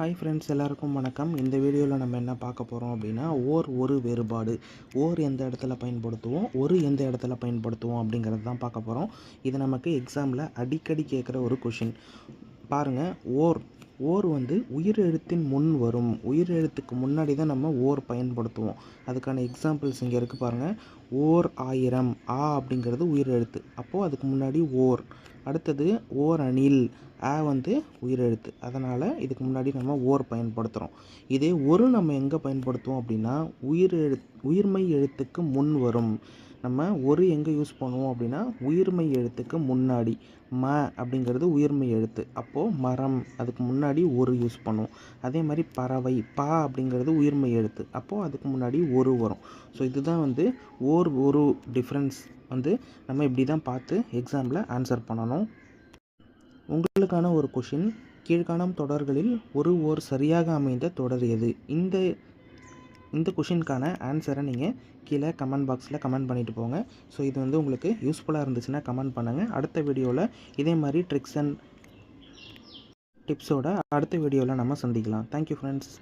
Hi friends, எல்லாருக்கும் வணக்கம். இந்த வீடியோவில் நம்ம என்ன பார்க்க போகிறோம் அப்படின்னா, ஒரு வேறுபாடு. எந்த இடத்துல பயன்படுத்துவோம், எந்த இடத்துல பயன்படுத்துவோம் அப்படிங்கிறது தான் பார்க்க போகிறோம். இது நமக்கு எக்ஸாமில் அடிக்கடி கேட்குற ஒரு கொஷின். பாருங்கள், வந்து உயிர் எழுத்தின் முன் வரும். உயிர் எழுத்துக்கு முன்னாடி தான் நம்ம பயன்படுத்துவோம். அதுக்கான எக்ஸாம்பிள்ஸ் இங்கே இருக்குது பாருங்கள். 1000 அப்படிங்கிறது உயிர் எழுத்து. அப்போது அதுக்கு முன்னாடி அடுத்தது அணில் வந்து உயிரெழுத்து. அதனால் இதுக்கு முன்னாடி நம்ம பயன்படுத்துகிறோம். இதே நம்ம எங்கே பயன்படுத்துவோம் அப்படின்னா, உயிர்மெய் எழுத்துக்கு முன் வரும். நம்ம எங்கே யூஸ் பண்ணுவோம் அப்படின்னா, உயிர்மெய் எழுத்துக்கு முன்னாடி. அப்படிங்கிறது உயிர்மெய் எழுத்து. அப்போது மரம் அதுக்கு முன்னாடி யூஸ் பண்ணுவோம். அதே மாதிரி பறவை அப்படிங்கிறது உயிர்மெய் எழுத்து. அப்போது அதுக்கு முன்னாடி வரும். ஸோ இதுதான் வந்து ஒரு டிஃப்ரென்ஸ் வந்து நம்ம இப்படி தான் பார்த்து எக்ஸாமில் ஆன்சர் பண்ணணும். உங்களுக்கான ஒரு கொஷின், கீழ்காணும் தொடர்களில் ஓர் சரியாக அமைந்த தொடர் எது? இந்த கொஷினுக்கான ஆன்சரை நீங்கள் கீழே கமெண்ட் பாக்ஸில் கமெண்ட் பண்ணிவிட்டு போங்க. ஸோ இது வந்து உங்களுக்கு யூஸ்ஃபுல்லாக இருந்துச்சுன்னா கமெண்ட் பண்ணுங்கள். அடுத்த வீடியோவில் இதே மாதிரி ட்ரிக்ஸ் அண்ட் டிப்ஸோட அடுத்த வீடியோவில் நம்ம சந்திக்கலாம். Thank you friends.